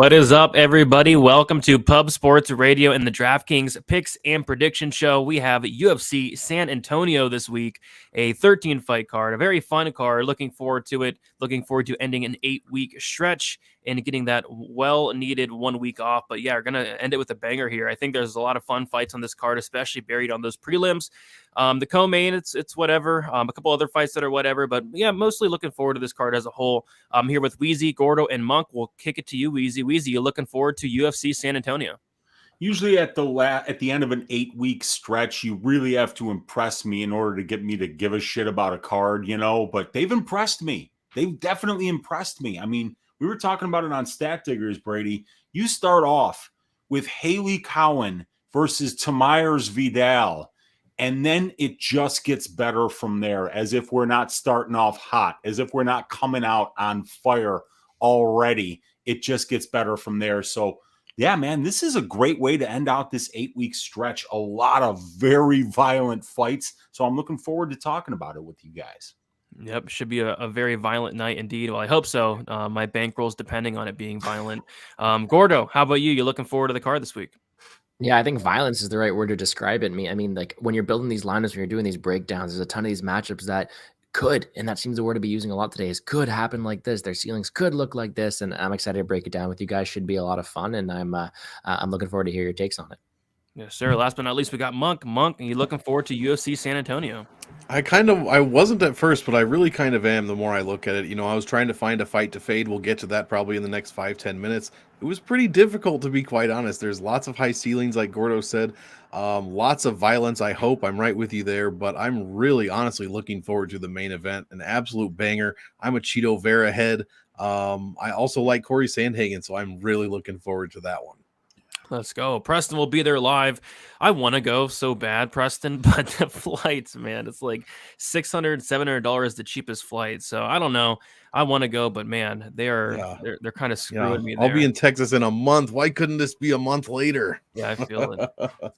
What is up, everybody? Welcome to Pub Sports Radio and the Draftkings Picks and Prediction Show. We have UFC San Antonio this week, a 13-fight card, a very fun card. Looking forward to it. Looking forward to ending an 8-week stretch and getting that well-needed 1 week off. But yeah, we're going to end it with a banger here. I think there's a lot of fun fights on this card, especially buried on those prelims. The co-main, it's whatever. A couple other fights that are whatever. But yeah, mostly looking forward to this card as a whole. I'm here with Weezy, Gordo, and Monk. We'll kick it to you, Weezy. Weezy, you looking forward to UFC San Antonio? Usually at the end of an 8-week stretch, you really have to impress me in order to get me to give a shit about a card, but they've impressed me. They've definitely impressed me. I mean, we were talking about it on Stat Diggers, Brady. You start off with Haley Cowan versus Tamires Vidal, and then it just gets better from there, as if we're not starting off hot, as if we're not coming out on fire already. It just gets better from there. So, yeah, man, this is a great way to end out this 8-week stretch. A lot of very violent fights. So I'm looking forward to talking about it with you guys. Yep, should be a very violent night indeed. Well, I hope so. My bankroll's depending on it being violent. Gordo, how about you? You looking forward to the card this week? Yeah, I think violence is the right word to describe it. I mean, like when you're building these lineups, when you're doing these breakdowns, there's a ton of these matchups that could, and that seems the word to be using a lot today, is could happen like this. Their ceilings could look like this, and I'm excited to break it down with you guys. Should be a lot of fun, and I'm looking forward to hear your takes on it. Yes, sir. Last but not least, we got Monk. Monk, are you looking forward to UFC San Antonio? I wasn't at first, but I really kind of am the more I look at it. I was trying to find a fight to fade. We'll get to that probably in the next 5-10 minutes. It was pretty difficult, to be quite honest. There's lots of high ceilings, like Gordo said. Lots of violence. I hope I'm right with you there, but I'm really honestly looking forward to the main event. An absolute banger. I'm a Chidi Vera head. I also like Cory Sandhagen, so I'm really looking forward to that one. Let's go. Preston will be there live. I want to go so bad, Preston, but the flights, man, it's like $600, $700 the cheapest flight. So I don't know. I want to go, but man, they're kind of screwing me there. I'll be in Texas in a month. Why couldn't this be a month later? Yeah, I feel it.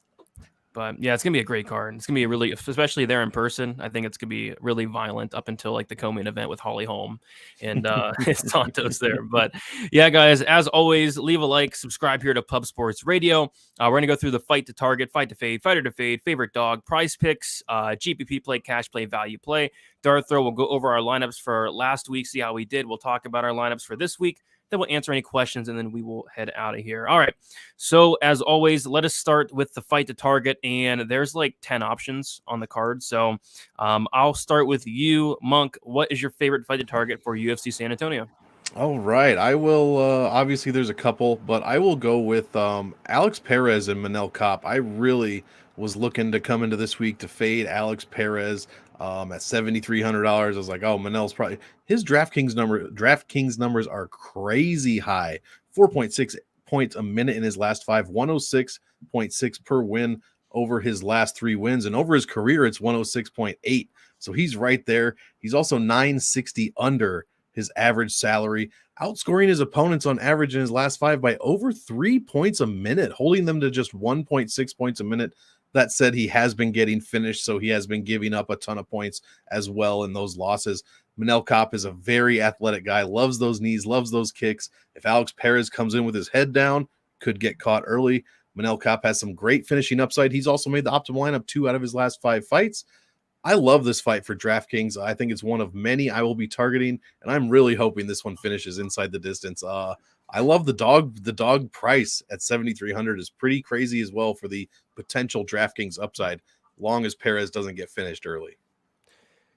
But yeah, it's going to be a great card. It's going to be really, especially there in person, I think it's going to be really violent up until like the co-main event with Holm and Santos there. But yeah, guys, as always, leave a like, subscribe here to Pub Sports Radio. We're going to go through the fight to target, fight to fade, fighter to fade, favorite dog, prize picks, GPP play, cash play, value play. Dart throw, we'll go over our lineups for last week, see how we did. We'll talk about our lineups for this week. Then we'll answer any questions, and then we will head out of here. All right. So, as always, let us start with the fight to target, and there's like 10 options on the card. So, I'll start with you, Monk. What is your favorite fight to target for UFC San Antonio? All right. I will, obviously, there's a couple, but I will go with Alex Perez and Manel Kape. I really was looking to come into this week to fade Alex Perez. At $7,300, I was like, oh, Manel's probably his DraftKings numbers are crazy high. 4.6 points a minute in his last 5, 106.6 per win over his last 3 wins, and over his career it's 106.8. So he's right there. He's also 960 under his average salary, outscoring his opponents on average in his last 5 by over 3 points a minute, holding them to just 1.6 points a minute. That said, he has been getting finished, so he has been giving up a ton of points as well in those losses. Manel Kape is a very athletic guy, loves those knees, loves those kicks. If Alex Perez comes in with his head down, could get caught early. Manel Kape has some great finishing upside. He's also made the optimal lineup 2 out of his last 5 fights. I love this fight for DraftKings. I think it's one of many I will be targeting, and I'm really hoping this one finishes inside the distance. I love the dog. The dog price at 7,300 is pretty crazy as well for the potential DraftKings upside, long as Perez doesn't get finished early.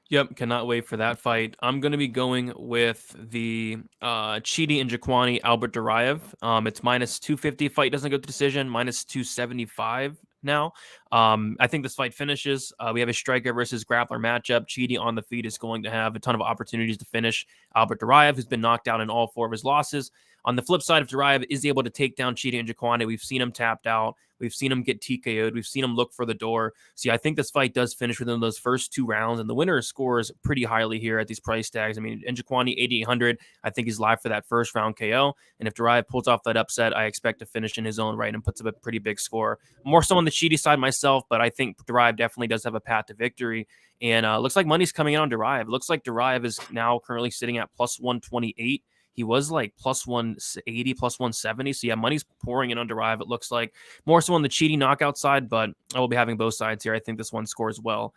Yep, cannot wait for that fight. I'm going to be going with the Chidi and Njokuani Albert Duraev. It's minus 250. Fight doesn't go to decision. Minus 275 now. I think this fight finishes. We have a striker versus grappler matchup. Chidi on the feet is going to have a ton of opportunities to finish Albert Duraev, who's been knocked out in all 4 of his losses. On the flip side, if Duraev is able to take down Chidi and Njokuani, we've seen him tapped out. We've seen him get TKO'd. We've seen him look for the door. So yeah, I think this fight does finish within those first 2 rounds, and the winner scores pretty highly here at these price tags. I mean, Njokuani 8,800. I think he's live for that first round KO. And if Duraev pulls off that upset, I expect to finish in his own right and puts up a pretty big score. More so on the Chidi side myself, but I think Duraev definitely does have a path to victory. And looks like money's coming in on Duraev. It looks like Duraev is now currently sitting at plus 128. He was like plus 180, plus 170. So yeah, money's pouring in on Duraev. It looks like more so on the Chidi knockout side, but I will be having both sides here. I think this one scores well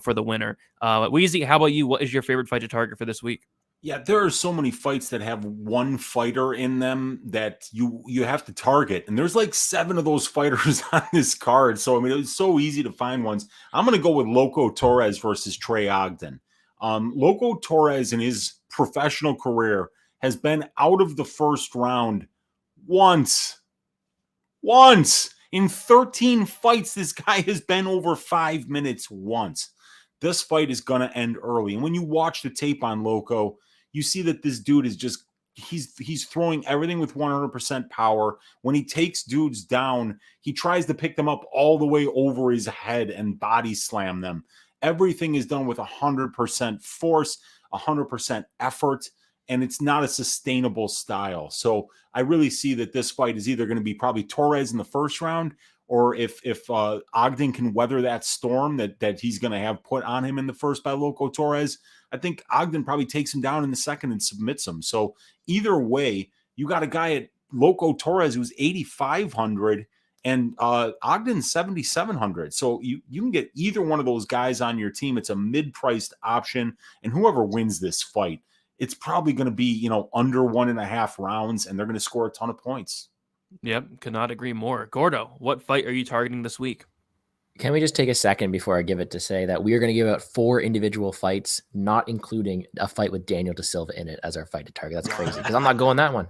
for the winner. Weezy, how about you? What is your favorite fight to target for this week? Yeah, there are so many fights that have one fighter in them that you have to target. And there's like 7 of those fighters on this card. So, I mean, it's so easy to find ones. I'm going to go with Loco Torres versus Trey Ogden. Loco Torres in his professional career has been out of the first round once. In 13 fights, this guy has been over 5 minutes once. This fight is going to end early. And when you watch the tape on Loco, you see that this dude is just, he's throwing everything with 100% power. When he takes dudes down, he tries to pick them up all the way over his head and body slam them. Everything is done with 100% force, 100% effort, and it's not a sustainable style. So I really see that this fight is either going to be probably Torres in the first round, or if Ogden can weather that storm that he's going to have put on him in the first by Loco Torres, I think Ogden probably takes him down in the second and submits him. So either way, you got a guy at Loco Torres who's 8,500 and Ogden 7,700. So you can get either one of those guys on your team. It's a mid-priced option, and whoever wins this fight, it's probably going to be, under 1.5 rounds, and they're going to score a ton of points. Yep, could not agree more. Gordo, what fight are you targeting this week? Can we just take a second before I give it to say that we are going to give out 4 individual fights, not including a fight with Daniel Da Silva in it as our fight to target? That's crazy because I'm not going that one.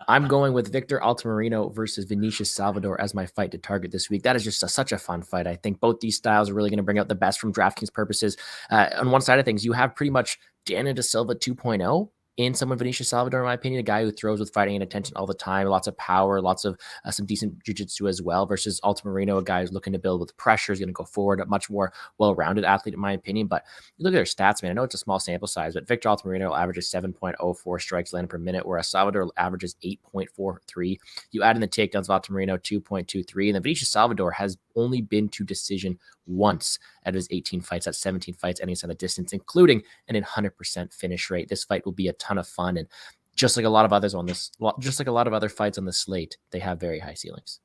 I'm going with Victor Altamirano versus Vinicius Salvador as my fight to target this week. That is just such a fun fight. I think both these styles are really going to bring out the best from DraftKings purposes. On one side of things, you have pretty much Daniel Da Silva 2.0 in someone Vinicius Salvador, in my opinion, a guy who throws with fighting and attention all the time, lots of power, lots of some decent jiu-jitsu as well, versus Altamirano, a guy who's looking to build with pressure, is going to go forward, a much more well-rounded athlete, in my opinion. But you look at their stats, man, I know it's a small sample size, but Victor Altamirano averages 7.04 strikes landed per minute, whereas Salvador averages 8.43. You add in the takedowns of Altamirano, 2.23, and then Vinicius Salvador has only been to decision once out of his 18 fights. That's 17 fights, any side of distance, including an 100% finish rate. This fight will be a ton of fun, and just like a lot of others on this, just like a lot of other fights on the slate, they have very high ceilings.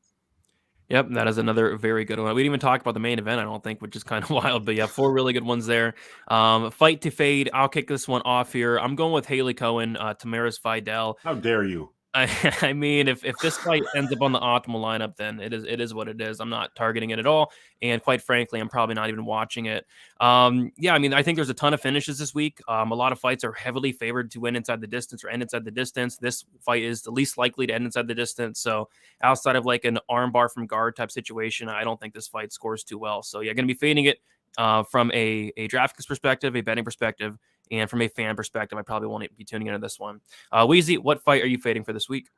Yep, that is another very good one. We didn't even talk about the main event, I don't think, which is kind of wild. But yeah, 4 really good ones there. Fight to fade. I'll kick this one off here. I'm going with Haley Cohen, Tamaris Fidel. How dare you? I mean, if this fight ends up on the optimal lineup, then it is what it is. I'm not targeting it at all, and quite frankly, I'm probably not even watching it. Yeah, I mean, I think there's a ton of finishes this week. A lot of fights are heavily favored to win inside the distance or end inside the distance. This fight is the least likely to end inside the distance. So outside of like an armbar from guard type situation, I don't think this fight scores too well. So yeah, going to be fading it from a DraftKings perspective, a betting perspective. And from a fan perspective, I probably won't be tuning into this one. Weezy, what fight are you fading for this week?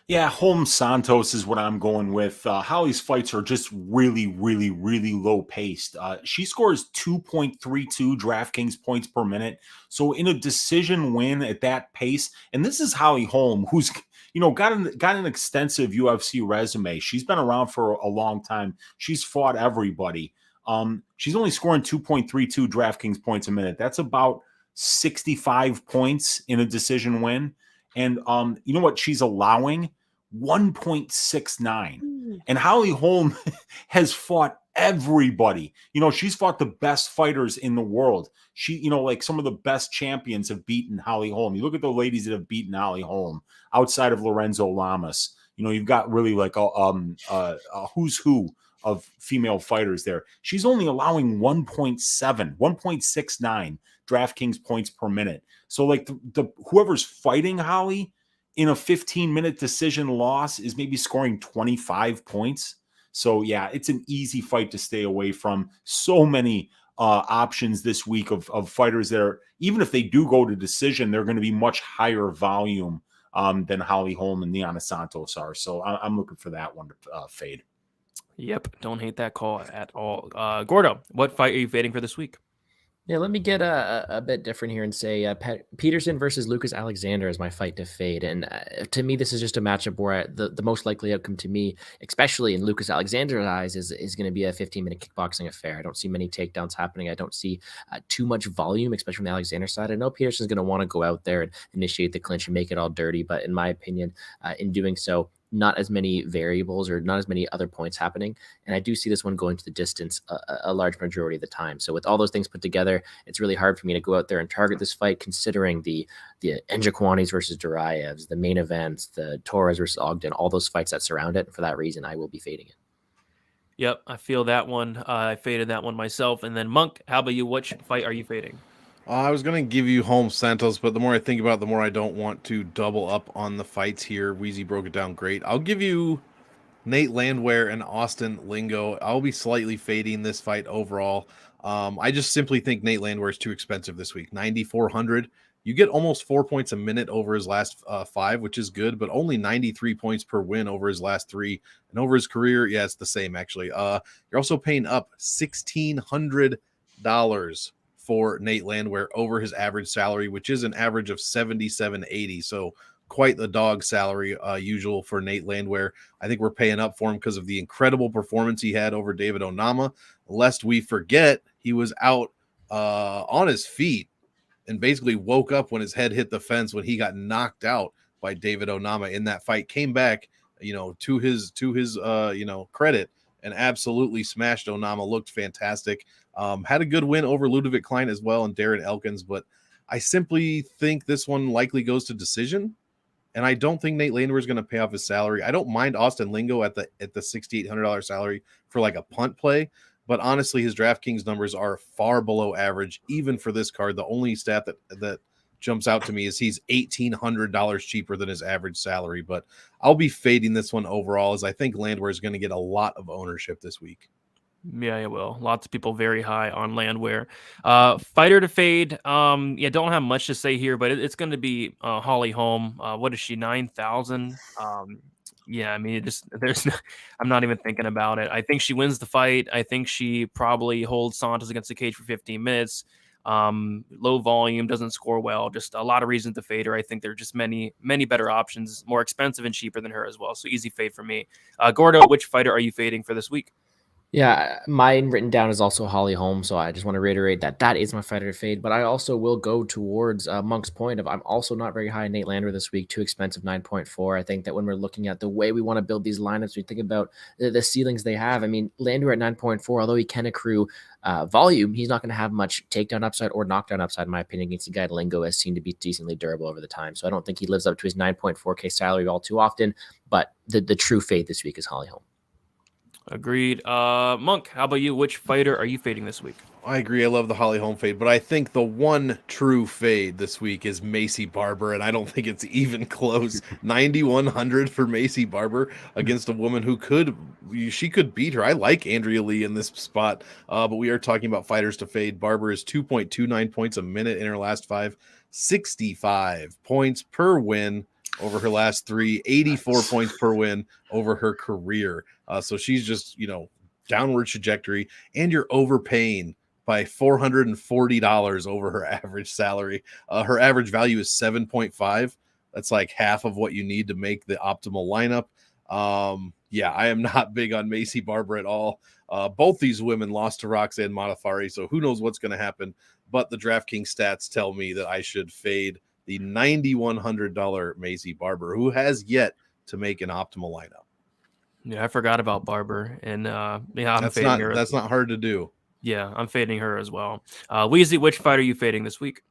Yeah, Holm Santos is what I'm going with. Holly's fights are just really, really, really low paced. She scores 2.32 DraftKings points per minute. So in a decision win at that pace, and this is Holly Holm, who's got an extensive UFC resume. She's been around for a long time. She's fought everybody. She's only scoring 2.32 DraftKings points a minute. That's about 65 points in a decision win. And you know what she's allowing? 1.69. And Holly Holm has fought everybody. She's fought the best fighters in the world. She, like some of the best champions have beaten Holly Holm. You look at the ladies that have beaten Holly Holm outside of Lorenzo Lamas. You've got really like a who's who of female fighters there. She's only allowing 1.69 DraftKings points per minute. So like the whoever's fighting Holly in a 15-minute decision loss is maybe scoring 25 points. So yeah, it's an easy fight to stay away from. So many options this week of fighters that are, even if they do go to decision, they're going to be much higher volume than Holly Holm and Yana Santos are. So I'm looking for that one to fade. Yep, don't hate that call at all. Gordo, what fight are you fading for this week? Yeah, let me get a bit different here and say Peterson versus Lucas Alexander is my fight to fade. And to me, this is just a matchup where the most likely outcome to me, especially in Lucas Alexander's eyes, is going to be a 15-minute kickboxing affair. I don't see many takedowns happening. I don't see too much volume, especially from the Alexander side. I know Peterson's going to want to go out there and initiate the clinch and make it all dirty. But in my opinion, in doing so, not as many variables or not as many other points happening. And I do see this one going to the distance a large majority of the time. So with all those things put together, it's really hard for me to go out there and target this fight, considering the Njokuanis versus Duraevs, the main events, the Torres versus Ogden, all those fights that surround it. And for that reason, I will be fading it. Yep, I feel that one. I faded that one myself. And then Monk, how about you? Which fight are you fading? I was going to give you Holm Santos, but the more I think about it, the more I don't want to double up on the fights here. Weezy broke it down great. I'll give you Nate Landwehr and Austin Lingo. I'll be slightly fading this fight overall. I just simply think Nate Landwehr is too expensive this week. 9,400. You get almost 4 points a minute over his last 5, which is good, but only 93 points per win over his last 3. And over his career, yeah, it's the same actually. You're also paying up $1,600 for Nate Landwehr over his average salary, which is an average of $77.80. So quite the dog salary usual for Nate Landwehr. I think we're paying up for him because of the incredible performance he had over David Onama. Lest we forget, he was out on his feet and basically woke up when his head hit the fence when he got knocked out by David Onama in that fight. Came back, to his credit, and absolutely smashed Onama. Looked fantastic. Had a good win over Ludovic Klein as well and Darren Elkins, but I simply think this one likely goes to decision. And I don't think Nate Landwehr is going to pay off his salary. I don't mind Austin Lingo at the $6,800 salary for like a punt play, but honestly, his DraftKings numbers are far below average, even for this card. The only stat that jumps out to me is he's $1,800 cheaper than his average salary. But I'll be fading this one overall, as I think Landwehr is going to get a lot of ownership this week. Yeah, it will. Lots of people very high on Landwehr. Fighter to fade. Don't have much to say here, but it's going to be Holly Holm. What is she? 9,000. Yeah, I mean, I'm not even thinking about it. I think she wins the fight. I think she probably holds Santos against the cage for 15 minutes. Low volume, doesn't score well. Just a lot of reasons to fade her. I think there are just many, many better options, more expensive and cheaper than her as well. So easy fade for me. Gordo, which fighter are you fading for this week? Yeah, mine written down is also Holly Holm, so I just want to reiterate that is my fighter to fade. But I also will go towards Monk's point of I'm also not very high in Nate Landwehr this week, too expensive, 9.4. I think that when we're looking at the way we want to build these lineups, we think about the ceilings they have. I mean, Landwehr at 9.4, although he can accrue volume, he's not going to have much takedown upside or knockdown upside, in my opinion, against a guy Lingo has seemed to be decently durable over the time. So I don't think he lives up to his 9.4K salary all too often. But the true fade this week is Holly Holm. Agreed. Monk, how about you? Which fighter are you fading this week? I agree. I love the Holly Holm fade, but I think the one true fade this week is Maycee Barber, and I don't think it's even close. 9,100 for Maycee Barber against a woman who could beat her. I like Andrea Lee in this spot, but we are talking about fighters to fade. Barber is 2.29 points a minute in her last 5, 65 points per win over her last 3, 84 points per win over her career. So she's just, downward trajectory, and you're overpaying by $440 over her average salary. Her average value is 7.5. That's like half of what you need to make the optimal lineup. I am not big on Maycee Barber at all. Both these women lost to Roxanne Modafferi, so who knows what's going to happen. But the DraftKings stats tell me that I should fade the $9,100 Maycee Barber, who has yet to make an optimal lineup. Yeah, I forgot about Barber, and I'm that's fading her. That's not hard to do. Yeah, I'm fading her as well. Weezy, which fight are you fading this week?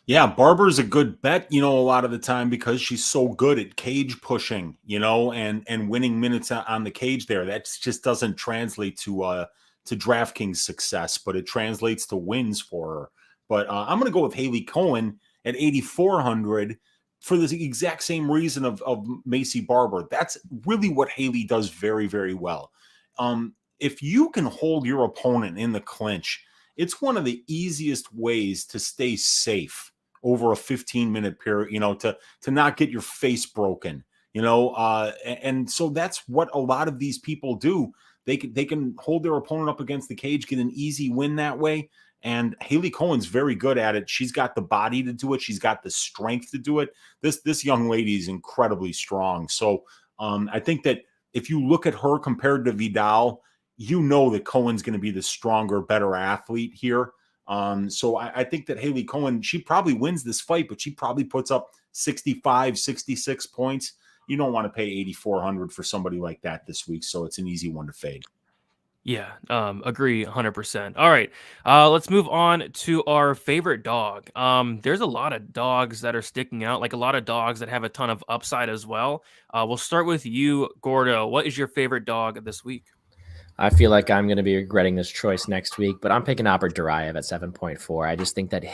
Yeah, Barber's a good bet, a lot of the time because she's so good at cage pushing, and winning minutes on the cage there. That just doesn't translate to DraftKings success, but it translates to wins for her. But I'm going to go with Haley Cohen at 8,400 for the exact same reason of Maycee Barber. That's really what Haley does very, very well. If you can hold your opponent in the clinch, it's one of the easiest ways to stay safe over a 15-minute period, to not get your face broken, and so that's what a lot of these people do. They can hold their opponent up against the cage, get an easy win that way. And Haley Cohen's very good at it. She's got the body to do it. She's got the strength to do it. This young lady is incredibly strong. So I think that if you look at her compared to Vidal, you know that Cohen's going to be the stronger, better athlete here. So I think that Haley Cohen, she probably wins this fight, but she probably puts up 65, 66 points. You don't want to pay 8,400 for somebody like that this week. So it's an easy one to fade. Yeah, agree 100%. All right, let's move on to our favorite dog. There's a lot of dogs that are sticking out, like a lot of dogs that have a ton of upside as well. We'll start with you, Gordo. What is your favorite dog this week? I feel like I'm going to be regretting this choice next week, but I'm picking Albert Duraev at 7.4. I just think that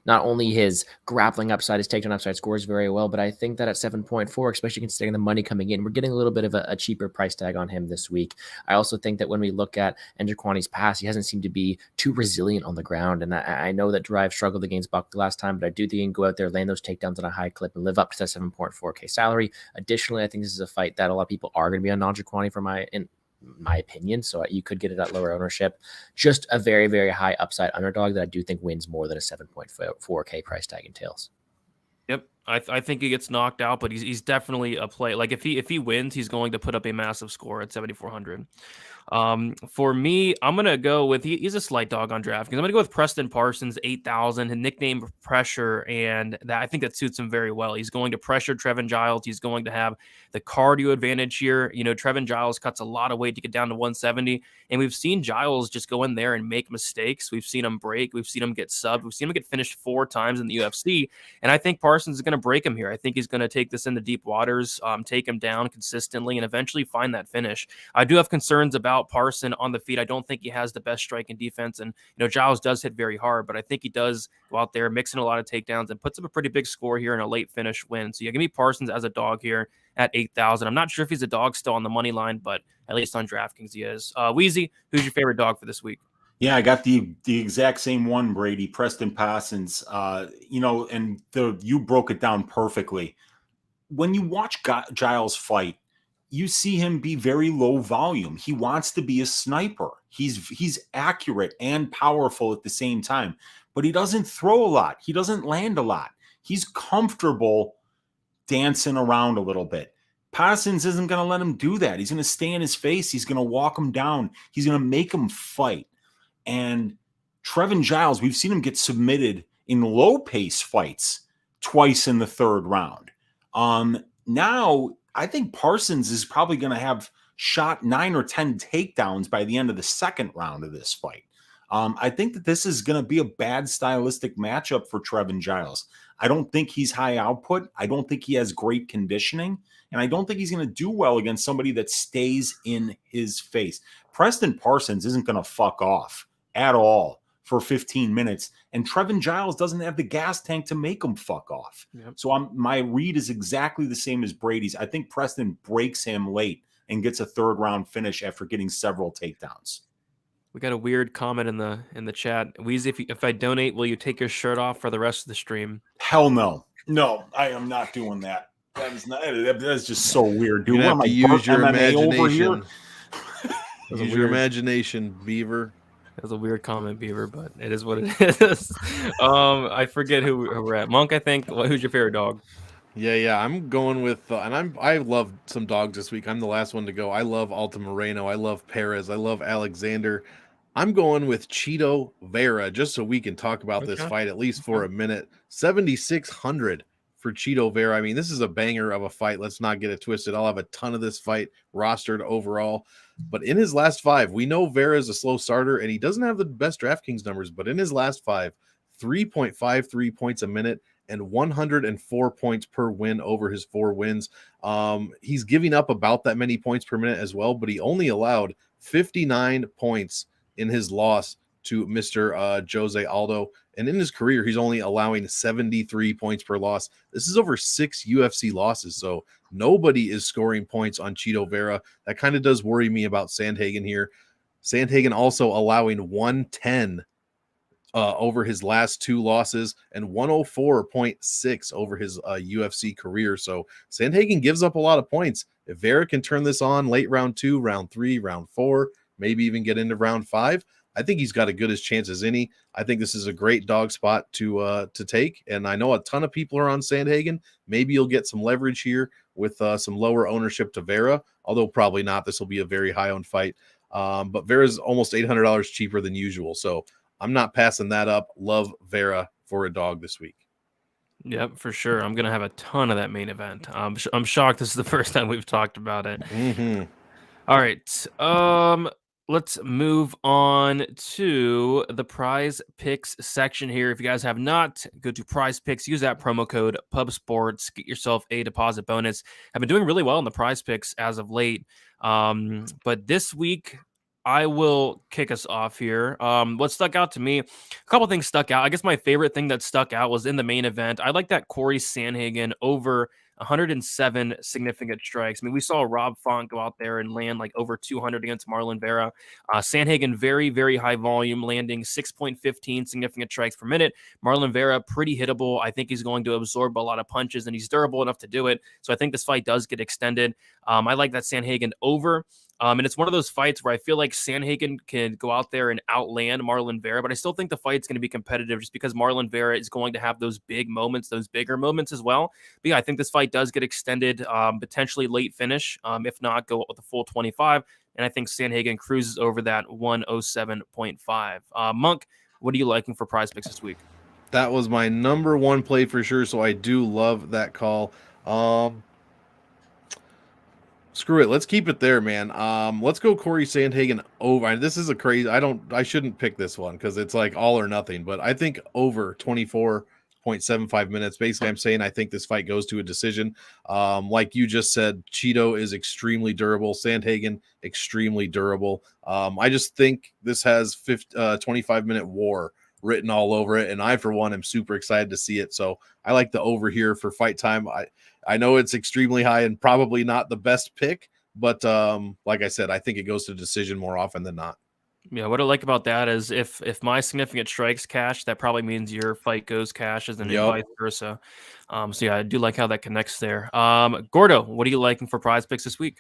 not only his grappling upside, his takedown upside scores very well, but I think that at 7.4, especially considering the money coming in, we're getting a little bit of a cheaper price tag on him this week. I also think that when we look at Njokuani's past, he hasn't seemed to be too resilient on the ground. And I know that Duraev struggled against Buck the last time, but I do think he can go out there, land those takedowns on a high clip, and live up to that 7.4K salary. Additionally, I think this is a fight that a lot of people are going to be on Njokuani for my opinion, so you could get it at lower ownership. Just a very, very high upside underdog that I do think wins more than a 7.4K price tag entails. Yep, I think he gets knocked out, but he's definitely a play. Like if he wins, he's going to put up a massive score at 7,400. For me, I'm gonna go with he's a slight dog on DraftKings. I'm gonna go with Preston Parsons, 8,000, his nickname Pressure, and that I think that suits him very well. He's going to pressure Trevin Giles. He's going to have the cardio advantage here. You know, Trevin Giles cuts a lot of weight to get down to 170, and we've seen Giles just go in there and make mistakes. We've seen him break. We've seen him get subbed. We've seen him get finished 4 times in the UFC, and I think Parsons is going to break him here. I think he's going to take this into deep waters, take him down consistently, and eventually find that finish. I do have concerns about Parson on the feet. I don't think he has the best striking defense, and Giles does hit very hard, but I think he does go out there mixing a lot of takedowns and puts up a pretty big score here in a late finish win. So you give me Parsons as a dog here at 8,000. I'm not sure if he's a dog still on the money line, but at least on DraftKings he is. Weezy, who's your favorite dog for this week? Yeah, I got the exact same one, Brady. Preston Parsons. And you broke it down perfectly. When you watch Giles fight, you see him be very low volume. He wants to be a sniper. He's accurate and powerful at the same time, but he doesn't throw a lot. He doesn't land a lot. He's comfortable dancing around a little bit. Parsons isn't going to let him do that. He's going to stay in his face. He's going to walk him down. He's going to make him fight. And Trevin Giles, we've seen him get submitted in low-pace fights twice in the 3rd round. Now, I think Parsons is probably going to have shot 9 or 10 takedowns by the end of the 2nd round of this fight. I think that this is going to be a bad stylistic matchup for Trevin Giles. I don't think he's high output. I don't think he has great conditioning. And I don't think he's going to do well against somebody that stays in his face. Preston Parsons isn't going to fuck off at all for 15 minutes. And Trevin Giles doesn't have the gas tank to make him fuck off. Yep. So my read is exactly the same as Brady's. I think Preston breaks him late and gets a 3rd round finish after getting several takedowns. We got a weird comment in the chat. Weezy, if I donate, will you take your shirt off for the rest of the stream? Hell no. No, I am not doing that. That's just so weird, dude. You have to use your imagination. Over here? Use your imagination, Beaver. That was a weird comment, Beaver, but it is what it is. I forget who we're at. Monk, I think. Who's your favorite dog? Yeah. I'm going with, I love some dogs this week. I'm the last one to go. I love Alta Moreno. I love Perez. I love Alexander. I'm going with Chito Vera, just so we can talk about this fight at least for a minute. 7,600 for Chito Vera. I mean, this is a banger of a fight. Let's not get it twisted. I'll have a ton of this fight rostered overall. But in his last 5, we know Vera is a slow starter, and he doesn't have the best DraftKings numbers. But in his last 5, 3.53 points a minute and 104 points per win over his 4 wins. He's giving up about that many points per minute as well, but he only allowed 59 points in his loss to Mr. Jose Aldo. And in his career, he's only allowing 73 points per loss. This is over 6 UFC losses. So nobody is scoring points on Chito Vera. That kind of does worry me about Sandhagen here. Sandhagen also allowing 110 over his last 2 losses and 104.6 over his UFC career. So Sandhagen gives up a lot of points. If Vera can turn this on late round 2, round 3, round 4, maybe even get into round 5, I think he's got a good as chance as any. I think this is a great dog spot to take, and I know a ton of people are on Sandhagen. Maybe you'll get some leverage here with some lower ownership to Vera, although probably not. This will be a very high-owned fight. But Vera's almost $800 cheaper than usual, so I'm not passing that up. Love Vera for a dog this week. Yep, for sure. I'm going to have a ton of that main event. I'm shocked this is the first time we've talked about it. Mm-hmm. All right. Let's move on to the prize picks section here. If you guys have not, go to prize picks, use that promo code PubSports, get yourself a deposit bonus. I've been doing really well in the prize picks as of late. But this week, I will kick us off here. What stuck out to me, a couple things stuck out. I guess my favorite thing that stuck out was in the main event. I like that Cory Sandhagen over 107 significant strikes. I mean, we saw Rob Font go out there and land like over 200 against Marlon Vera. Sandhagen, very, very high volume, landing 6.15 significant strikes per minute. Marlon Vera, pretty hittable. I think he's going to absorb a lot of punches, and he's durable enough to do it. So I think this fight does get extended. I like that Sandhagen over. And it's one of those fights where I feel like Sandhagen can go out there and outland Marlon Vera, but I still think the fight's going to be competitive just because Marlon Vera is going to have those big moments, those bigger moments as well. But yeah, I think this fight does get extended, potentially late finish. If not, go with the full 25. And I think Sandhagen cruises over that 107.5. Monk, what are you liking for prize picks this week? That was my number one play for sure, so I do love that call. Screw it. Let's keep it there, man. Let's go Cory Sandhagen over. This is a crazy. I shouldn't pick this one because it's like all or nothing, but I think over 24.75 minutes. Basically, I'm saying I think this fight goes to a decision. Like you just said, Cheeto is extremely durable. Sandhagen, extremely durable. I just think this has 25-minute war written all over it, and I, for one, am super excited to see it. So I like the over here for fight time. I know it's extremely high and probably not the best pick, but like I said, I think it goes to decision more often than not. Yeah, what I like about that is if my significant strikes cash, that probably means your fight goes cash, and vice versa. So yeah, I do like how that connects there. Gordo, what are you liking for prize picks this week?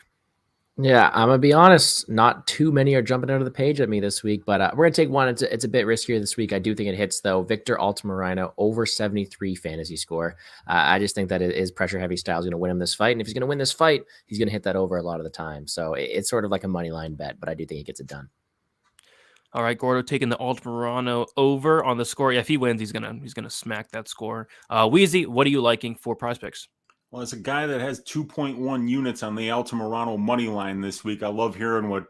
Yeah, I'm gonna be honest. Not too many are jumping out of the page at me this week, but we're gonna take one. It's a bit riskier this week. I do think it hits though. Victor Altamirano over 73 fantasy score. I just think that it is pressure heavy style is gonna win him this fight, and if he's gonna win this fight, he's gonna hit that over a lot of the time. So it's sort of like a money line bet, but I do think he gets it done. All right, Gordo taking the Altamirano over on the score. Yeah, if he wins, he's gonna smack that score. Weezy, what are you liking for prize picks? Well, as a guy that has 2.1 units on the Altamirano money line this week, I love hearing what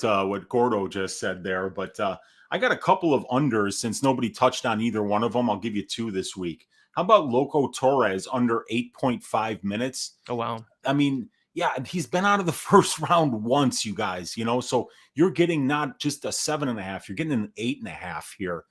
Gordo just said there. But I got a couple of unders since nobody touched on either one of them. I'll give you two this week. How about Loco Torres under 8.5 minutes? Oh, wow. I mean, yeah, he's been out of the first round once, you guys, so you're getting not just a 7.5, you're getting an 8.5 here.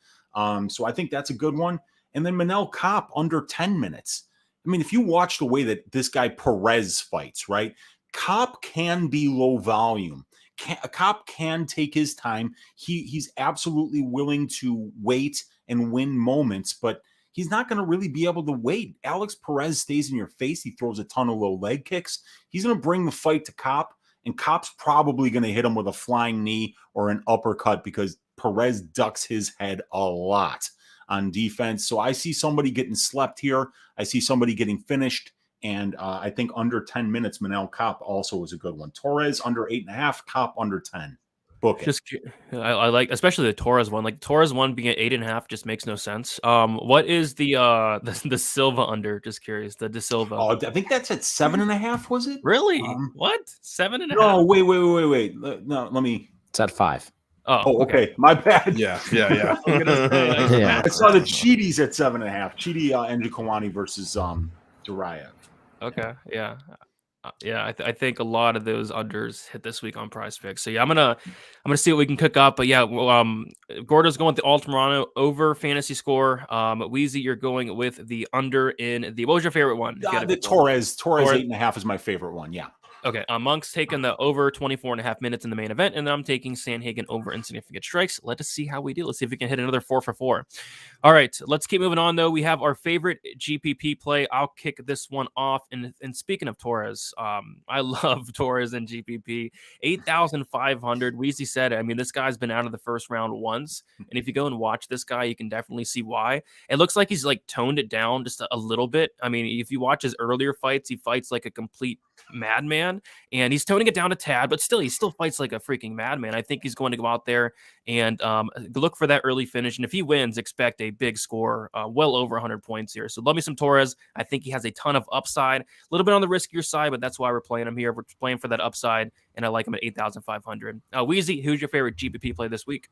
So I think that's a good one. And then Manel Kape under 10 minutes. I mean, if you watch the way that this guy Perez fights, right? Kape can be low volume. Kape can take his time. He's absolutely willing to wait and win moments, but he's not going to really be able to wait. Alex Perez stays in your face. He throws a ton of low leg kicks. He's going to bring the fight to Kape, and Kape's probably going to hit him with a flying knee or an uppercut because Perez ducks his head a lot on defense. So I see somebody getting slept here. I see somebody getting finished. And I think under 10 minutes, Manel Kape also is a good one. Torres under 8.5, Kape under 10. Book it. I like, especially the Torres one. Like Torres one being at 8.5 just makes no sense. What is the Silva under? Just curious. The De Silva. Oh, I think that's at 7.5. Was it really? What 7.5? No, wait. No, let me. It's at 5. Oh, okay. My bad. Yeah. I saw the Chidi's at 7.5. Chidi Njokuani versus Duraev. Okay, yeah. I think a lot of those unders hit this week on Prize Picks. So yeah, I'm gonna see what we can cook up. But yeah, Gordo's going with the Altamirano over fantasy score. Weezy, you're going with the under in the. What was your favorite one? The Torres 8.5 is my favorite one. Yeah. Okay, Monk's taking the over 24.5 minutes in the main event, and then I'm taking Sandhagen over insignificant strikes. Let us see how we do. Let's see if we can hit another 4 for 4. All right, let's keep moving on, though. We have our favorite GPP play. I'll kick this one off. And speaking of Torres, I love Torres in GPP. 8,500. Weezy said it. I mean, this guy's been out of the first round once. And if you go and watch this guy, you can definitely see why. It looks like he's like toned it down just a little bit. I mean, if you watch his earlier fights, he fights like a complete madman, and he's toning it down a tad, but still, he still fights like a freaking madman. I think he's going to go out there and look for that early finish. And if he wins, expect a big score, well over 100 points here. So love me some Torres. I think he has a ton of upside, a little bit on the riskier side, but that's why we're playing him here. We're playing for that upside, and I like him at 8,500. Weezy, who's your favorite GPP play this week?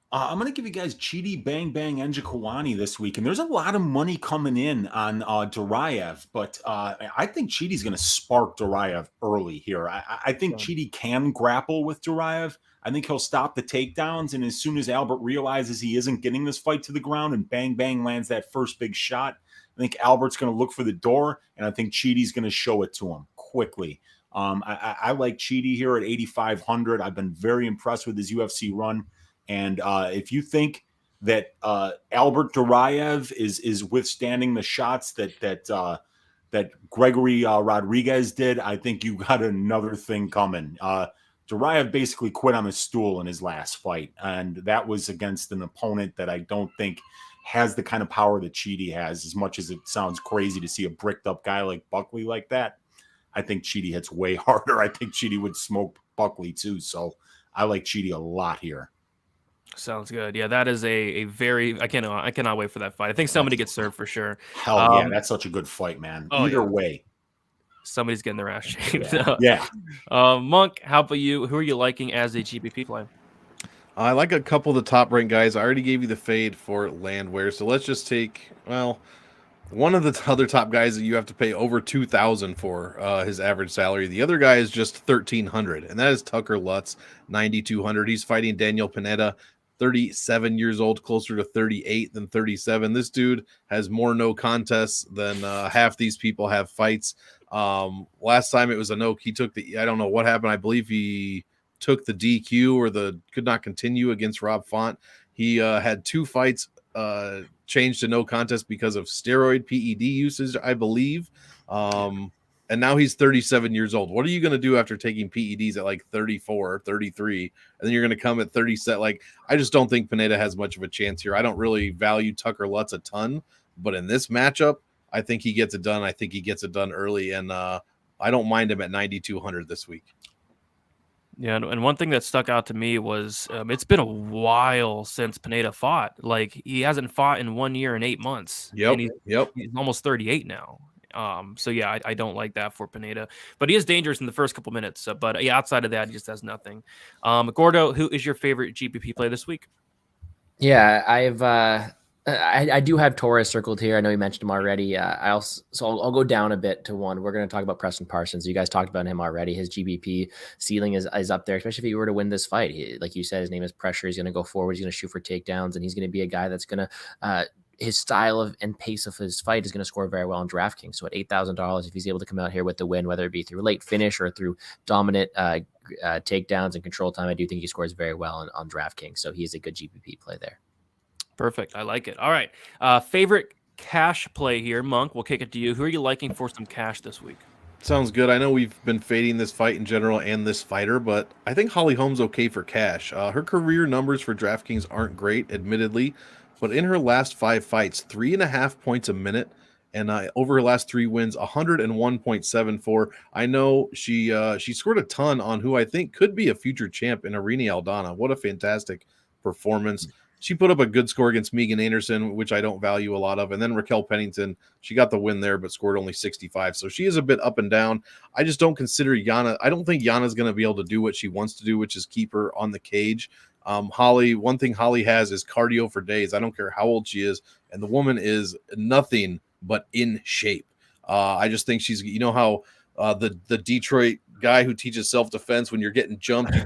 I'm going to give you guys Chidi, Bang Bang, Njokuani this week. And there's a lot of money coming in on Duraev, but I think Chidi's going to spark Duraev early here. I think Chidi can grapple with Duraev. I think he'll stop the takedowns. And as soon as Albert realizes he isn't getting this fight to the ground and Bang Bang lands that first big shot, I think Albert's going to look for the door, and I think Chidi's going to show it to him quickly. I like Chidi here at 8,500. I've been very impressed with his UFC run. And if you think that Albert Duraev is withstanding the shots that Gregory Rodriguez did, I think you got another thing coming. Duraev basically quit on his stool in his last fight, and that was against an opponent that I don't think has the kind of power that Chidi has. As much as it sounds crazy to see a bricked up guy like Buckley like that, I think Chidi hits way harder. I think Chidi would smoke Buckley too. So I like Chidi a lot here. Sounds good. Yeah, that is a very I cannot wait for that fight. I think somebody gets served for sure. Hell yeah, that's such a good fight, man. Either way. Somebody's getting their ass shaved. Yeah. Monk, how about you? Who are you liking as a GPP play? I like a couple of the top ranked guys. I already gave you the fade for Landwehr, so let's just take one of the other top guys that you have to pay over $2,000 for his average salary. The other guy is just $1,300, and that is Tucker Lutz, $9,200. He's fighting Daniel Pineda, 37 years old, closer to 38 than 37. This dude has more no contests than half these people have fights. Last time it was a no. He took I don't know what happened. I believe he took the DQ or could not continue against Rob Font. He had 2 fights changed to no contest because of steroid PED usage, I believe. And now he's 37 years old. What are you going to do after taking PEDs at like 34, 33, and then you're going to come at 37? Like, I just don't think Pineda has much of a chance here. I don't really value Tucker Lutz a ton, but in this matchup, I think he gets it done. I think he gets it done early, and I don't mind him at 9,200 this week. Yeah, and one thing that stuck out to me was it's been a while since Pineda fought. Like, he hasn't fought in 1 year and 8 months. Yep. He's almost 38 now. So yeah, I don't like that for Pineda, but he is dangerous in the first couple minutes. But yeah, outside of that, he just has nothing. Gordo, who is your favorite GPP play this week? Yeah, I do have Torres circled here. I know you mentioned him already. I'll go down a bit to 1. We're going to talk about Preston Parsons. You guys talked about him already. His GBP ceiling is up there, especially if he were to win this fight. Like you said, his name is pressure. He's going to go forward. He's going to shoot for takedowns, and he's going to be a guy that's going to his style of and pace of his fight is going to score very well on DraftKings. So at $8,000, if he's able to come out here with the win, whether it be through late finish or through dominant takedowns and control time, I do think he scores very well on DraftKings. So he is a good GPP play there. Perfect. I like it. All right. Favorite cash play here, Monk. We'll kick it to you. Who are you liking for some cash this week? Sounds good. I know we've been fading this fight in general and this fighter, but I think Holly Holm's okay for cash. Her career numbers for DraftKings aren't great, admittedly, but in her last 5 fights, 3.5 points a minute, and over her last 3 wins, 101.74. I know she scored a ton on who I think could be a future champ in Irene Aldana. What a fantastic performance. She put up a good score against Megan Anderson, which I don't value a lot of. And then Raquel Pennington, she got the win there, but scored only 65. So she is a bit up and down. I just don't consider Yana. I don't think Yana's going to be able to do what she wants to do, which is keep her on the cage. Holly, one thing Holly has is cardio for days. I don't care how old she is. And the woman is nothing but in shape. I just think she's, you know how the Detroit guy who teaches self-defense, when you're getting jumped, he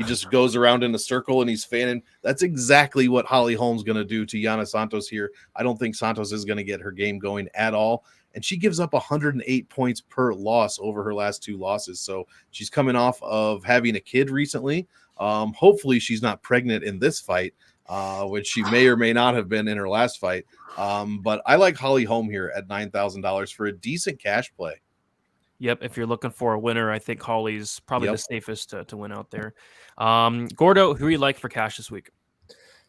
just goes around in a circle and he's fanning. That's exactly what Holly Holm's going to do to Yana Santos here. I don't think Santos is going to get her game going at all. and she gives up 108 points per loss over her last 2 losses. So she's coming off of having a kid recently. Hopefully she's not pregnant in this fight, which she may or may not have been in her last fight. But I like Holly Holm here at $9,000 for a decent cash play. Yep, if you're looking for a winner, I think Holly's probably the safest to win out there. Gordo, who do you like for cash this week?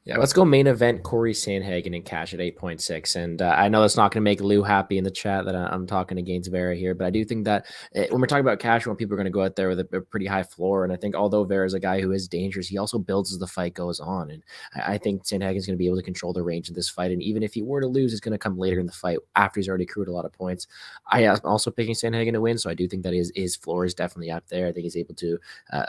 Yeah, let's go main event Cory Sandhagen and cash at 8.6. And I know that's not going to make Lou happy in the chat that I'm talking against Vera here, but I do think that when we're talking about cash, when people are going to go out there with a pretty high floor, and I think although Vera is a guy who is dangerous, he also builds as the fight goes on. And I think Sandhagen is going to be able to control the range of this fight. And even if he were to lose, it's going to come later in the fight after he's already accrued a lot of points. I am also picking Sandhagen to win, so I do think that his floor is definitely up there. I think he's able to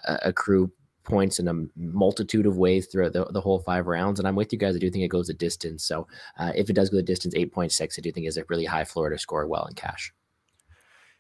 accrue points in a multitude of ways throughout the whole 5 rounds. And I'm with you guys. I do think it goes a distance. So if it does go the distance, 8.6, I do think is a really high floor to score well in cash.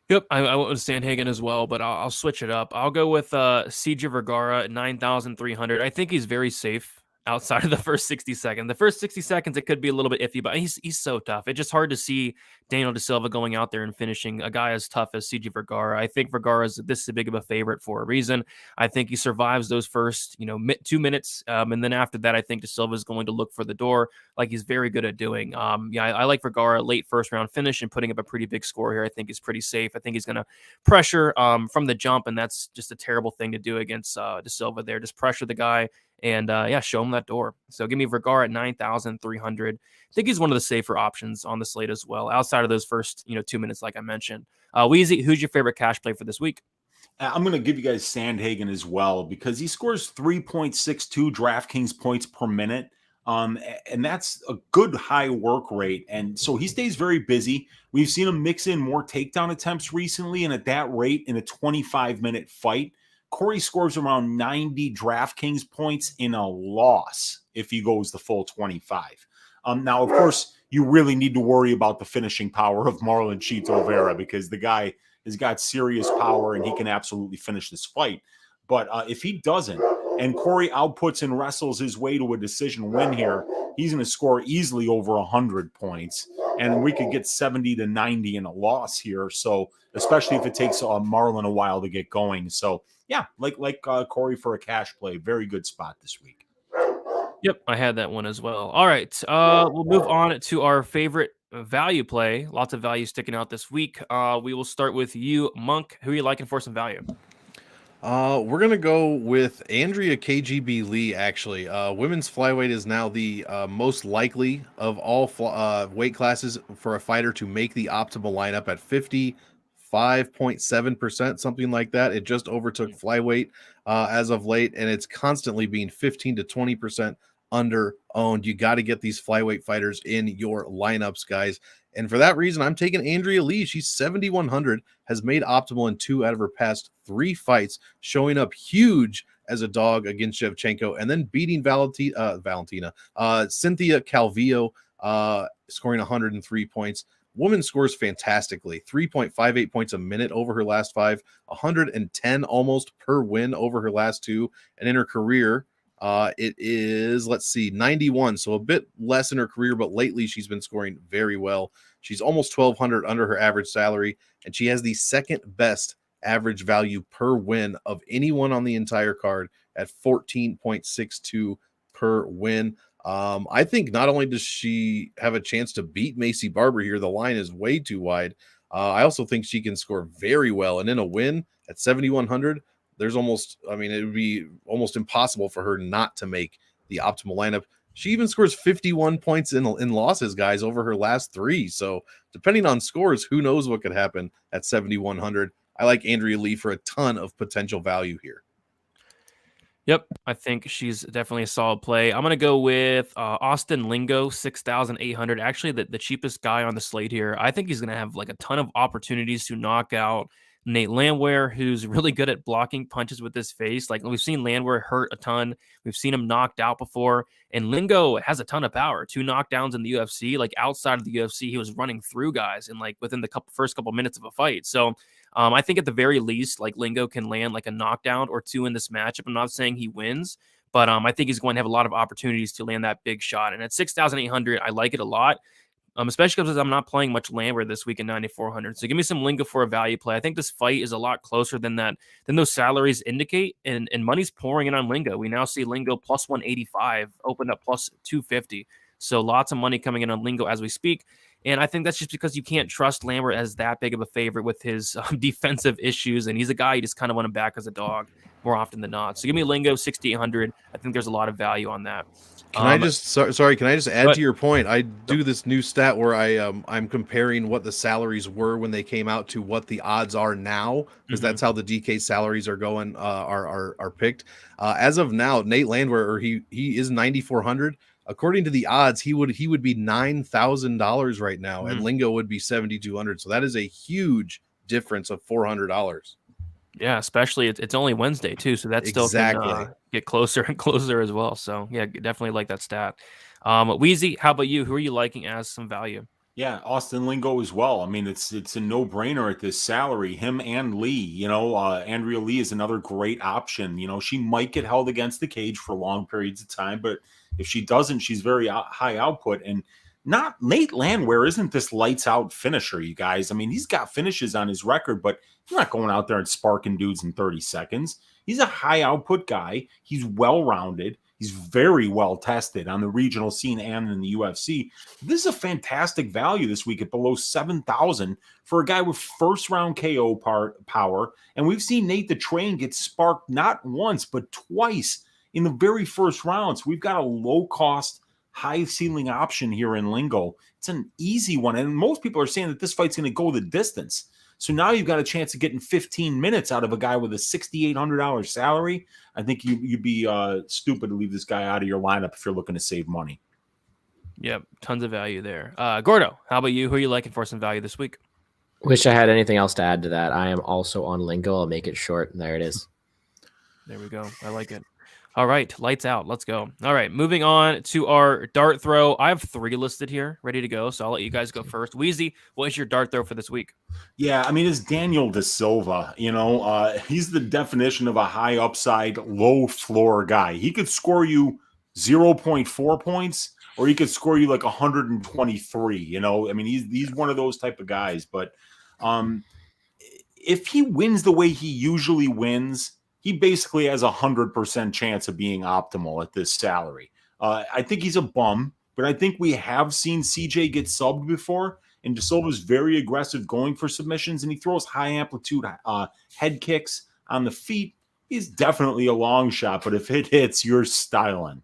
Yep, I went with Sandhagen as well, but I'll switch it up. I'll go with CJ Vergara at 9,300. I think he's very safe outside of the first 60 seconds. The first 60 seconds, it could be a little bit iffy, but he's so tough. It's just hard to see Daniel Da Silva going out there and finishing a guy as tough as CJ Vergara. I think this is a big of a favorite for a reason. I think he survives those first, 2 minutes. And then after that, I think Da Silva is going to look for the door like he's very good at doing. I like Vergara late first round finish and putting up a pretty big score here. I think is pretty safe. I think he's going to pressure from the jump, and that's just a terrible thing to do against Da Silva there. Just pressure the guy and show him that door. So give me Vergara at 9,300. I think he's one of the safer options on the slate as well, outside of those first 2 minutes, like I mentioned. Weezy, who's your favorite cash play for this week? I'm going to give you guys Sandhagen as well because he scores 3.62 DraftKings points per minute. And that's a good high work rate. And so he stays very busy. We've seen him mix in more takedown attempts recently. And at that rate, in a 25-minute fight, Cory scores around 90 DraftKings points in a loss if he goes the full 25. Now, of course, you really need to worry about the finishing power of Marlon Chito Vera because the guy has got serious power and he can absolutely finish this fight. But if he doesn't, and Cory outputs and wrestles his way to a decision win here, he's going to score easily over 100 points. And we could get 70 to 90 in a loss here. So especially if it takes Marlon a while to get going. So yeah, like Cory for a cash play. Very good spot this week. Yep, I had that one as well. All right, we'll move on to our favorite value play. Lots of value sticking out this week. We will start with you, Monk. Who are you liking for some value? We're going to go with Andrea KGB Lee, actually. Women's flyweight is now the most likely of all weight classes for a fighter to make the optimal lineup at 55.7%, something like that. It just overtook flyweight as of late, and it's constantly being 15 to 20% under-owned. You got to get these flyweight fighters in your lineups, guys. And for that reason, I'm taking Andrea Lee. She's 7,100, has made optimal in 2 out of her past 3 fights, showing up huge as a dog against Shevchenko, and then beating Cynthia Calvillo, scoring 103 points. Woman scores fantastically, 3.58 points a minute over her last 5, 110 almost per win over her last 2, and in her career, it is, 91. So a bit less in her career, but lately she's been scoring very well. She's almost 1,200 under her average salary, and she has the second best average value per win of anyone on the entire card at 14.62 per win. I think not only does she have a chance to beat Maycee Barber here, the line is way too wide. I also think she can score very well, and in a win at 7,100, it would be almost impossible for her not to make the optimal lineup. She even scores 51 points in losses, guys, over her last 3. So depending on scores, who knows what could happen at 7,100. I like Andrea Lee for a ton of potential value here. Yep, I think she's definitely a solid play. I'm going to go with Austin Lingo, 6,800. Actually, the cheapest guy on the slate here. I think he's going to have like a ton of opportunities to knock out Nate Landwehr, who's really good at blocking punches with his face. Like we've seen Landwehr hurt a ton. We've seen him knocked out before. And Lingo has a ton of power. 2 knockdowns in the UFC. Like outside of the UFC, he was running through guys in like within the first couple minutes of a fight. So I think at the very least, like Lingo can land like a knockdown or 2 in this matchup. I'm not saying he wins, but I think he's going to have a lot of opportunities to land that big shot. And at 6,800, I like it a lot. especially because I'm not playing much Lambert this week at 9,400. So give me some Lingo for a value play. I think this fight is a lot closer than those salaries indicate, and money's pouring in on Lingo. We now see Lingo plus 185, opened up plus 250. So lots of money coming in on Lingo as we speak. And I think that's just because you can't trust Lambert as that big of a favorite with his defensive issues. And he's a guy you just kind of want to back as a dog more often than not. So give me Lingo 6,800. I think there's a lot of value on that. Can I just sorry? Can I just add to your point? I do this new stat where I'm comparing what the salaries were when they came out to what the odds are now, because that's how the DK salaries are going are picked. As of now, Nate Landwehr, he is 9,400. According to the odds, he would be $9,000 right now, and Lingo would be 7,200. So that is a huge difference of $400. Yeah, especially it's only Wednesday too, so that's still can get closer and closer as well. So yeah, definitely like that stat. Weezy, how about you? Who are you liking as some value? Yeah, Austin Lingo as well. I mean, it's a no-brainer at this salary. Him and Lee, you know, Andrea Lee is another great option. You know, she might get held against the cage for long periods of time, but if she doesn't, she's very high output. And not Nate Landwehr isn't this lights out finisher, you guys. I mean, he's got finishes on his record, but he's not going out there and sparking dudes in 30 seconds. He's a high output guy. He's well-rounded. He's very well tested on the regional scene and in the UFC. This is a fantastic value this week at below 7,000 for a guy with first-round KO power. And we've seen Nate the Train get sparked not once, but twice in the very first rounds. We've got a low-cost, high-ceiling option here in Lingo. It's an easy one. And most people are saying that this fight's going to go the distance. So now you've got a chance of getting 15 minutes out of a guy with a $6,800 salary. I think you'd be stupid to leave this guy out of your lineup if you're looking to save money. Yep, tons of value there. Gordo, how about you? Who are you liking for some value this week? Wish I had anything else to add to that. I am also on Lingo. I'll make it short, and there it is. There we go. I like it. All right, lights out. Let's go. All right, moving on to our dart throw. I have 3 listed here, ready to go, so I'll let you guys go first. Weezy, what is your dart throw for this week? Yeah, I mean, it's Daniel Da Silva. You know, he's the definition of a high upside, low floor guy. He could score you 0.4 points, or he could score you like 123. You know, I mean, he's one of those type of guys. But if he wins the way he usually wins, he basically has 100% chance of being optimal at this salary. I think he's a bum, but I think we have seen CJ get subbed before, and Da Silva's very aggressive going for submissions, and he throws high amplitude head kicks on the feet. He's definitely a long shot, but if it hits, you're styling.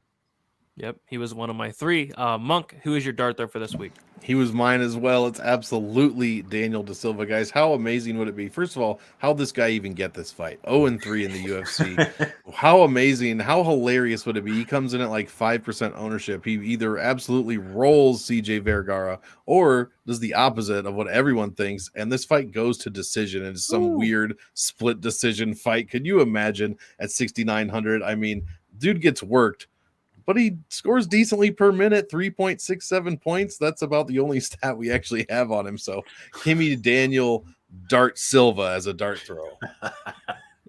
Yep, he was one of my 3. Monk, who is your dart throw for this week? He was mine as well. It's absolutely Daniel Da Silva, guys. How amazing would it be? First of all, how'd this guy even get this fight? 0-3 in the UFC. How amazing, how hilarious would it be? He comes in at like 5% ownership. He either absolutely rolls CJ Vergara or does the opposite of what everyone thinks, and this fight goes to decision, and it's some weird split decision fight. Could you imagine at 6,900? I mean, dude gets worked, but he scores decently per minute, 3.67 points. That's about the only stat we actually have on him. So give me Daniel Dart Silva as a dart throw.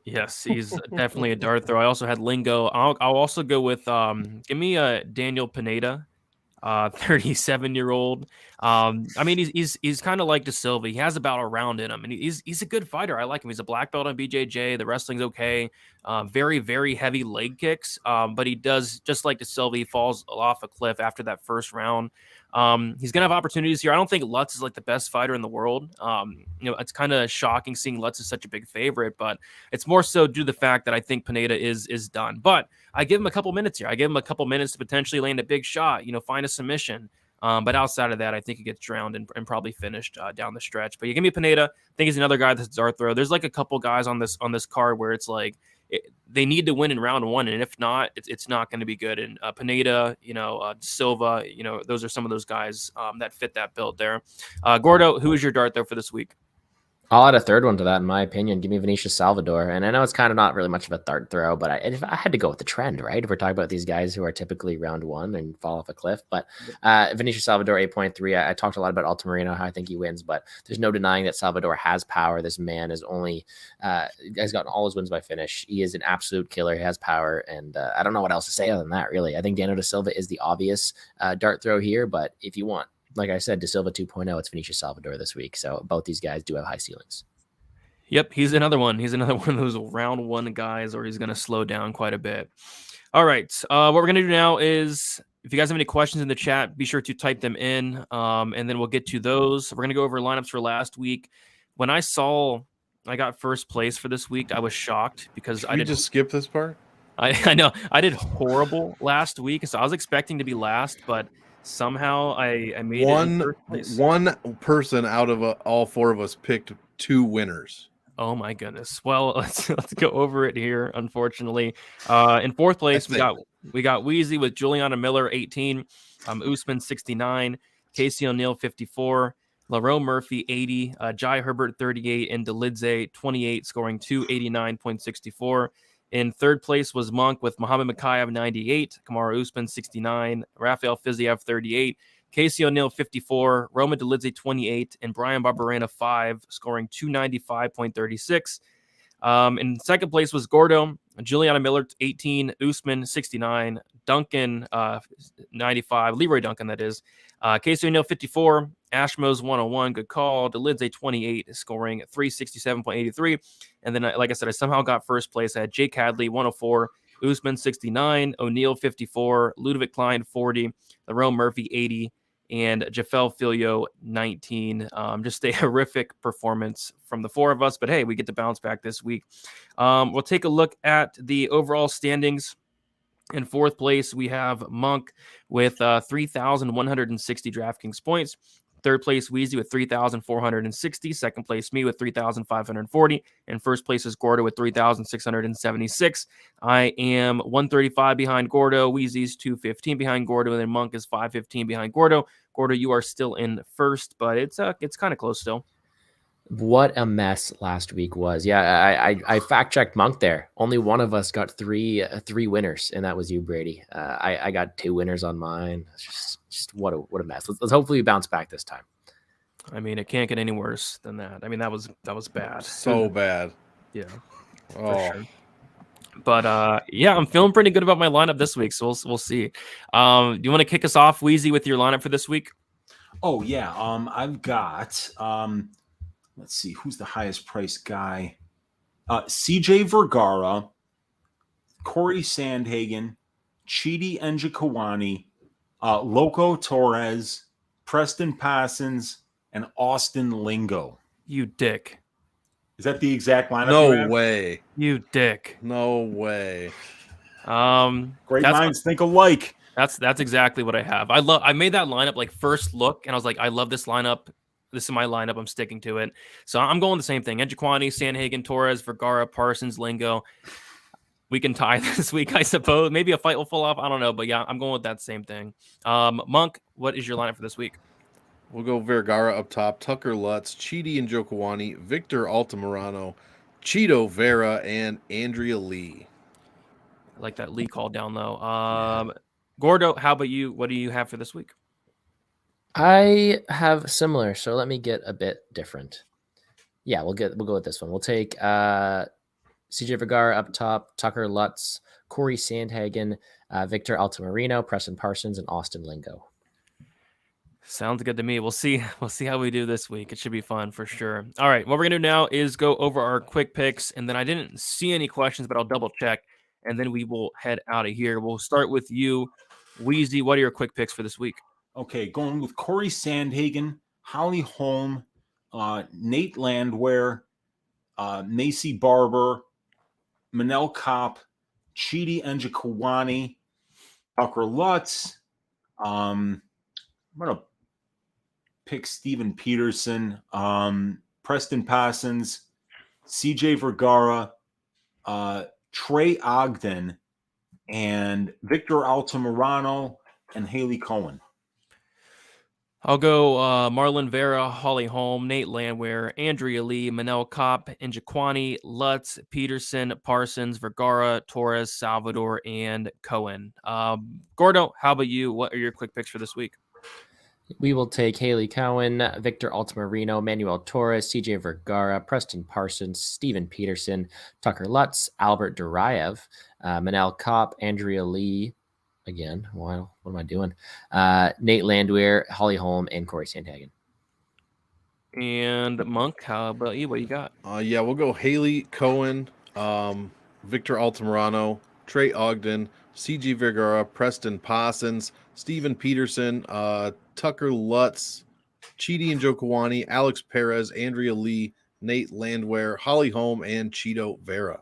Yes, he's definitely a dart throw. I also had Lingo. I'll also go with give me Daniel Pineda, 37-year-old. I mean, he's kind of like Da Silva. He has about a round in him, and he's a good fighter. I like him. He's a black belt on BJJ. The wrestling's okay. Very, very heavy leg kicks. But he does, just like Da Silva, he falls off a cliff after that first round. He's gonna have opportunities here. I don't think Lutz is like the best fighter in the world. You know, it's kind of shocking seeing Lutz is such a big favorite, but it's more so due to the fact that I think Pineda is done. But I give him a couple minutes here. I give him a couple minutes to potentially land a big shot, you know, find a submission. But outside of that, I think he gets drowned and probably finished down the stretch. But you give me Pineda. I think he's another guy that's dart throw. There's like a couple guys on this card where it's like they need to win in round 1, and if not, it's not going to be good. And Pineda, you know, Silva, you know, those are some of those guys that fit that build there. Gordo, who is your dart throw for this week? I'll add a third one to that, in my opinion. Give me Vinicius Salvador. And I know it's kind of not really much of a dart throw, but if I had to go with the trend, right? If we're talking about these guys who are typically round 1 and fall off a cliff. But Vinicius Salvador, 8.3. I talked a lot about Altamirano, how I think he wins, but there's no denying that Salvador has power. This man is only has gotten all his wins by finish. He is an absolute killer. He has power. And I don't know what else to say other than that, really. I think Daniel Da Silva is the obvious dart throw here, but if you want like I said, De Silva 2.0, it's Vinicius Salvador this week. So both these guys do have high ceilings. Yep, he's another one. He's another one of those round one guys, or he's going to slow down quite a bit. All right, what we're going to do now is, if you guys have any questions in the chat, be sure to type them in, and then we'll get to those. We're going to go over lineups for last week. When I saw I got first place for this week, I was shocked because I just skip this part. I know I did horrible last week, so I was expecting to be last, but somehow I made it in first place. One person out of all four of us picked 2 winners. Oh my goodness. Well, let's go over it here. Unfortunately, in fourth place we got Weezy with Juliana Miller 18, Usman 69, Casey O'Neill 54, LaRoe Murphy 80, Jai Herbert 38, and Delidze 28, scoring 289.64. In third place was Monk with Muhammad Makayev 98, Kamaru Usman 69, Rafael Fiziev 38, Casey O'Neill 54, Roma Delidze 28, and Brian Barberena 5, scoring 295.36. In second place was Gordo, Juliana Miller 18, Usman 69, Duncan 95, Leroy Duncan that is, Casey O'Neill 54, Ashmos 101, good call, Delidze 28, scoring 367.83. And then, like I said, I somehow got first place. I had Jake Hadley 104, Usman 69, O'Neill 54, Ludovic Klein 40, LaRoe Murphy 80, and Jafel Filio 19. Just a horrific performance from the four of us, but hey, we get to bounce back this week. We'll take a look at the overall standings. In fourth place, we have Monk with 3,160 DraftKings points. Third place, Weezy with 3,460. Second place, me with 3,540. And first place is Gordo with 3,676. I am 135 behind Gordo. Weezy's 215 behind Gordo. And then Monk is 515 behind Gordo. Gordo, you are still in first, but it's kind of close still. What a mess last week was. Yeah, I fact-checked Monk there. Only one of us got three winners, and that was you, Brady. I got 2 winners on mine. It's just what a mess. Let's hopefully bounce back this time. I mean, it can't get any worse than that. I mean, that was bad. So bad. Yeah. Oh. Sure. But yeah, I'm feeling pretty good about my lineup this week, so we'll see. Do you want to kick us off, Weezy, with your lineup for this week? Oh yeah. I've got let's see, who's the highest priced guy? CJ Vergara, Cory Sandhagen, Chidi Njokuani, Loco Torres, Preston Parsons, and Austin Lingo. You dick. Is that the exact lineup? No way. You dick. No way. Great minds think alike. That's exactly what I have. I made that lineup like first look, and I was like, I love this lineup. This is my lineup. I'm sticking to it. So I'm going the same thing. Njokuani, Sandhagen, Torres, Vergara, Parsons, Lingo. We can tie this week, I suppose. Maybe a fight will fall off. I don't know. But yeah, I'm going with that same thing. Monk, what is your lineup for this week? We'll go Vergara up top, Tucker Lutz, Chidi Njokuani, Victor Altamirano, Cheeto Vera, and Andrea Lee. I like that Lee call down low. Gordo, how about you? What do you have for this week? I have similar, so let me get a bit different. Yeah, we'll go with this one. We'll take CJ Vergara up top, Tucker Lutz, Cory Sandhagen, Victor Altamirano, Preston Parsons, and Austin Lingo. Sounds good to me. We'll see how we do this week. It should be fun for sure. All right, what we're gonna do now is go over our quick picks, and then I didn't see any questions, but I'll double check, and then we will head out of here. We'll start with you, Weezy. What are your quick picks for this week? Okay, going with Cory Sandhagen, Holly Holm, Nate Landwehr, Maycee Barber, Manel Kape, Chidi Njokuani, Tucker Lutz. I'm going to pick Steven Peterson, Preston Parsons, CJ Vergara, Trey Ogden, and Victor Altamirano, and Haley Cohen. I'll go Marlon Vera, Holly Holm, Nate Landwehr, Andrea Lee, Manel Kape, Njokuani, Lutz, Peterson, Parsons, Vergara, Torres, Salvador, and Cohen. Gordo, how about you? What are your quick picks for this week? We will take Haley Cohen, Victor Altamirano, Manuel Torres, CJ Vergara, Preston Parsons, Steven Peterson, Tucker Lutz, Albert Duraev, Manel Kape, Andrea Lee, again. Wow, what am I doing? Nate Landwehr, Holly Holm, and Cory Sandhagen. And Monk, how about you? What you got? Yeah, we'll go Haley Cohen, Victor Altamirano, Trey Ogden, CG Vergara, Preston Parsons, Steven Peterson, Tucker Lutz, Chidi Njokuani, Alex Perez, Andrea Lee, Nate Landwehr, Holly Holm, and Cheeto Vera.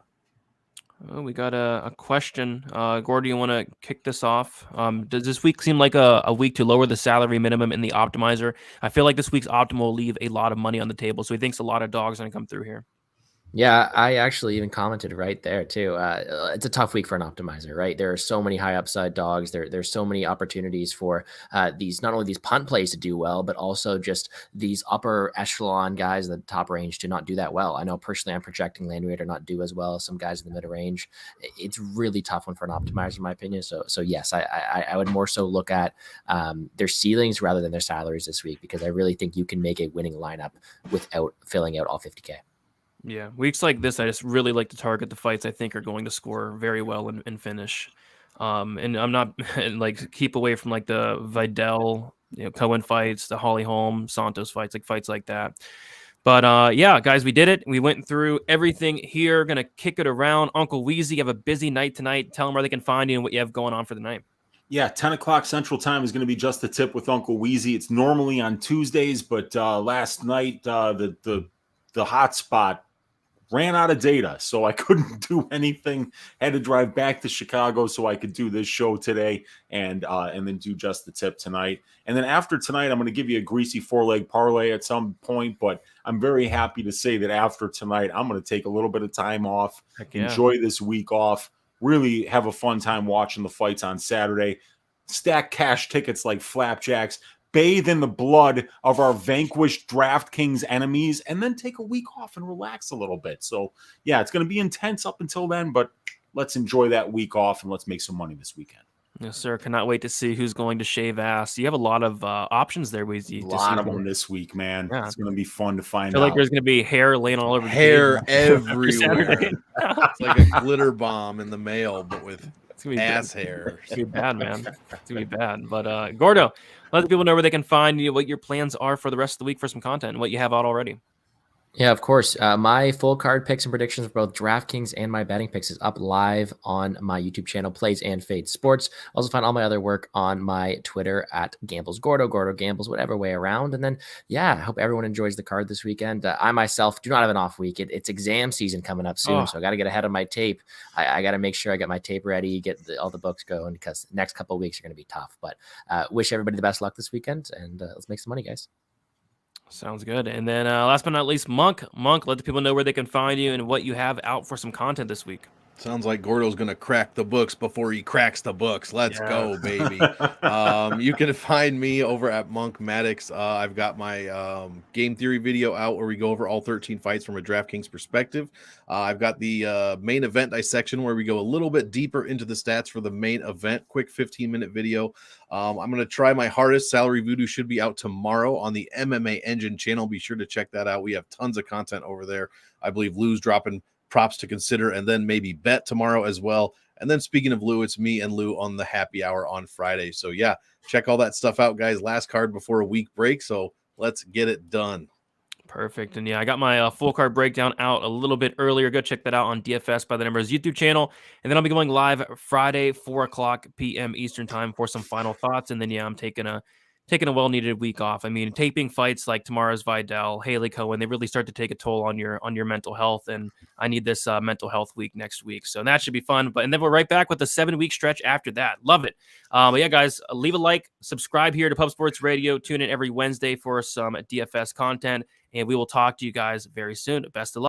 Oh, we got a question. Gordo, you want to kick this off? Does this week seem like a week to lower the salary minimum in the optimizer? I feel like this week's optimal will leave a lot of money on the table, so he thinks a lot of dogs are going to come through here. Yeah, I actually even commented right there too. It's a tough week for an optimizer, right? There are so many high upside dogs. There's so many opportunities for these, not only these punt plays to do well, but also just these upper echelon guys in the top range to not do that well. I know personally I'm projecting Landwehr to not do as well as some guys in the mid range. It's really tough one for an optimizer, in my opinion. So yes, I would more so look at their ceilings rather than their salaries this week, because I really think you can make a winning lineup without filling out all 50K. Yeah, weeks like this, I just really like to target the fights I think are going to score very well and finish. And I'm not like keep away from like the Vidal, Cohen fights, the Holly Holm, Santos fights like that. But yeah, guys, we did it. We went through everything here. Gonna kick it around. Uncle Weezy, you have a busy night tonight. Tell them where they can find you and what you have going on for the night. Yeah, 10 o'clock Central Time is going to be Just the Tip with Uncle Weezy. It's normally on Tuesdays, but last night the hotspot ran out of data, so I couldn't do anything. Had to drive back to Chicago so I could do this show today and then do Just the Tip tonight. And then after tonight, I'm going to give you a greasy 4-leg parlay at some point, but I'm very happy to say that after tonight, I'm going to take a little bit of time off, enjoy this week off, really have a fun time watching the fights on Saturday, stack cash tickets like flapjacks, bathe in the blood of our vanquished Draftkings enemies, and then take a week off and relax a little bit. So, yeah, it's going to be intense up until then, but let's enjoy that week off and let's make some money this weekend. Yes, sir. Cannot wait to see who's going to shave ass. You have a lot of options there, Weezy. A lot of them this week, man. Yeah. It's going to be fun to find out. I feel like there's going to be hair laying all over hair everywhere. It's like a glitter bomb in the mail, but with ass hair. It's going to be bad, man. It's going to be bad. But Gordo, let the people know where they can find you, what your plans are for the rest of the week for some content, and what you have out already. Yeah, of course. My full card picks and predictions for both DraftKings and my betting picks is up live on my YouTube channel, Plays and Fade Sports. Also find all my other work on my Twitter at Gambles Gordo, Gordo Gambles, whatever way around. And then, yeah, I hope everyone enjoys the card this weekend. I myself do not have an off week. It's exam season coming up soon, so I got to get ahead of my tape. I got to make sure I get my tape ready, get all the books going, because the next couple of weeks are going to be tough. But wish everybody the best luck this weekend, and let's make some money, guys. Sounds good. And then last but not least, Monk, let the people know where they can find you and what you have out for some content this week. Sounds like Gordo's going to crack the books before he cracks the books. Let's go, baby. You can find me over at Monk Maddox. I've got my game theory video out where we go over all 13 fights from a DraftKings perspective. I've got the main event dissection where we go a little bit deeper into the stats for the main event. Quick 15-minute video. I'm going to try my hardest. Salary Voodoo should be out tomorrow on the MMA Engine channel. Be sure to check that out. We have tons of content over there. I believe Lou's dropping props to consider, and then maybe bet tomorrow as well. And then speaking of Lou, it's me and Lou on the happy hour on Friday. So yeah, check all that stuff out, guys. Last card before a week break, so let's get it done. Perfect. And yeah, I got my full card breakdown out a little bit earlier. Go check that out on DFS by the Numbers YouTube channel. And then I'll be going live Friday, 4:00 p.m. Eastern time for some final thoughts. And then yeah, I'm taking a well-needed week off. I mean, taping fights like tomorrow's Vidal, Haley Cohen, they really start to take a toll on your mental health, and I need this mental health week next week. So that should be fun. And then we're right back with the 7-week stretch after that. Love it. But yeah, guys, leave a like, subscribe here to Pub Sports Radio. Tune in every Wednesday for some DFS content, and we will talk to you guys very soon. Best of luck.